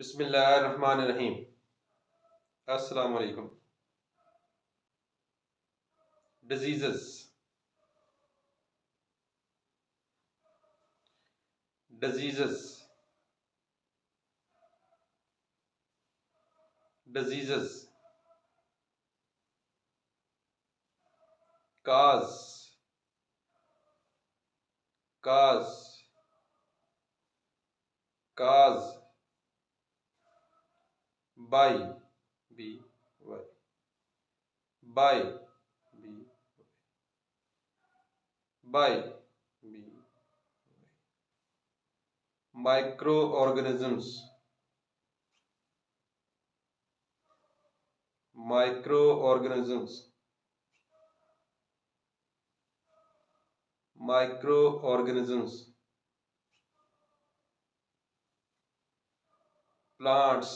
बिस्मिल्लाहिर्रहमानिर्रहीम। अस्सलाम वालेकुम। Diseases diseases diseases cause cause cause by B Y by B by B microorganisms microorganisms microorganisms plants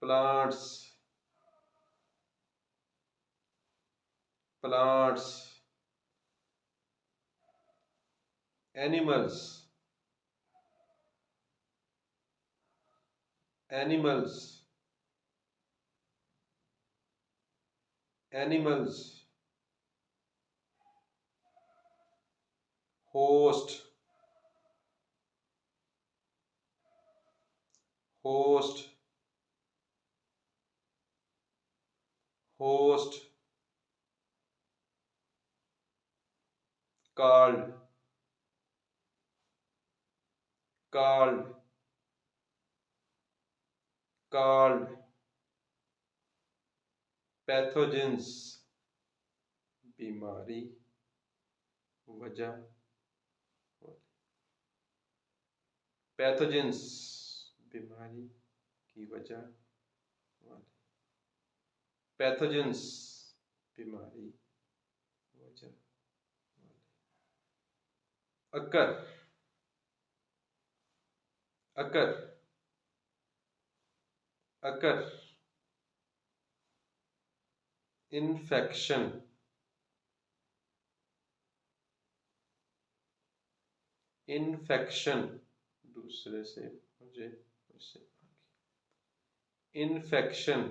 plants plants animals animals animals host host host called called called pathogens बीमारी वजह pathogens बीमारी की वजह वाले pathogens बीमारी वजह वाले अकर अकर अकर infection infection दूसरे से मुझे उससे infection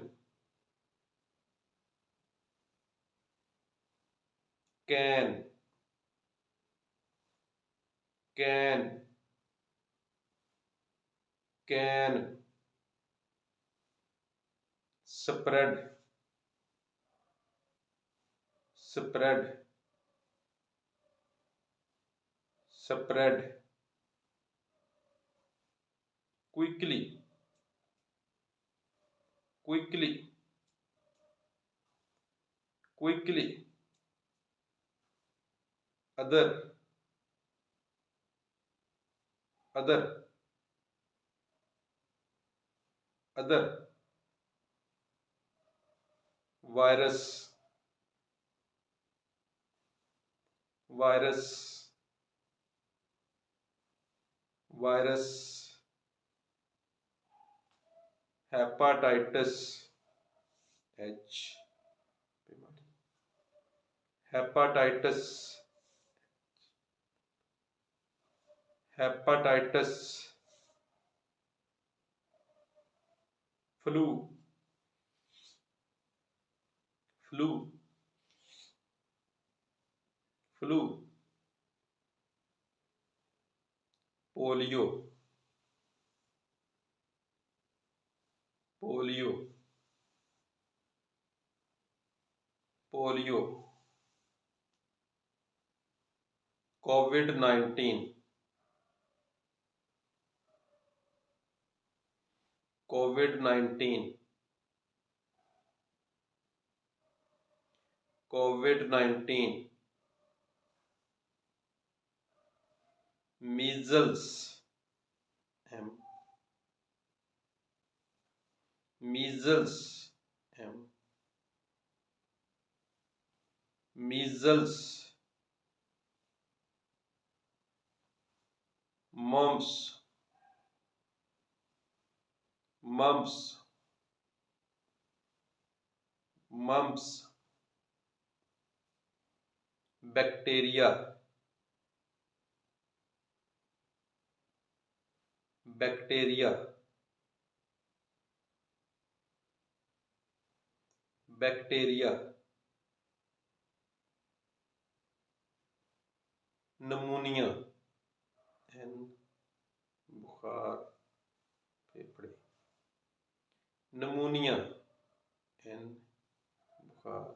can can can spread spread spread quickly quickly quickly other other other virus virus virus hepatitis H बीमारी hepatitis hepatitis flu flu flu polio polio polio कोविड-19 कोविड-19 कोविड-19 measles M measles M measles mums mums mums bacteria bacteria, bacteria. नमूनिया, N बुखार फेफड़े, नमूनिया, N बुखार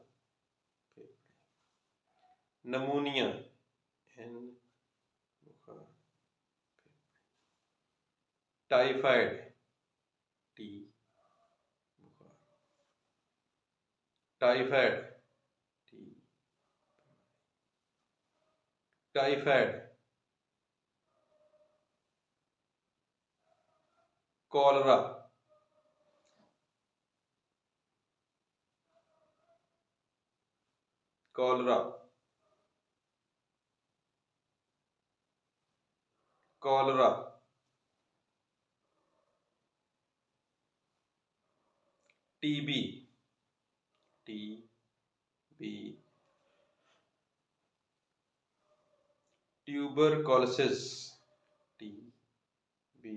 फेफड़े, नमूनिया, N बुखार फेफड़े, typhoid, T बुखार, typhoid, T, typhoid, cholera, cholera, cholera, TB, TB, tuberculosis, TB,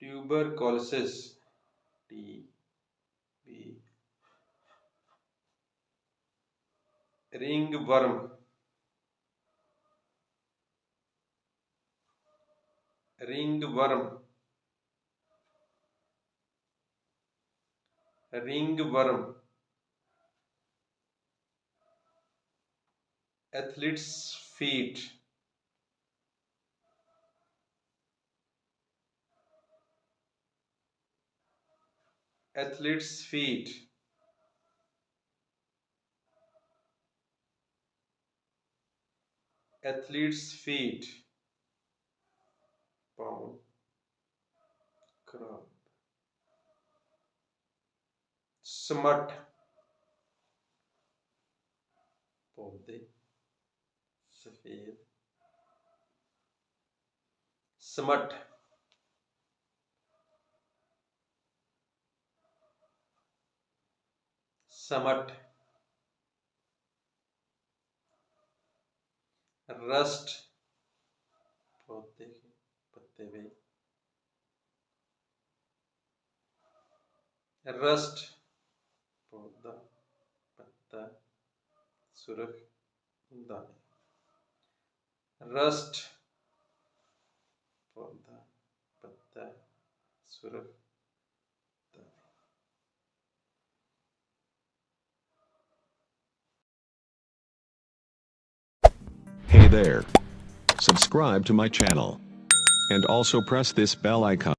tuberculosis, TB, ringworm, ringworm, ringworm, athletes feet, athletes feet, athletes feet, pound, खराब, smut, पौधे, सफेद, स्मट, समट, रस्ट, पौधे के पत्ते पे, रस्ट, पौधा, पत्ता, सुर्ख, दाने, रस्ट, पौधा, पत्ता, सुर्ख, दाने। Hey there. Subscribe to my channel. And also press this bell icon.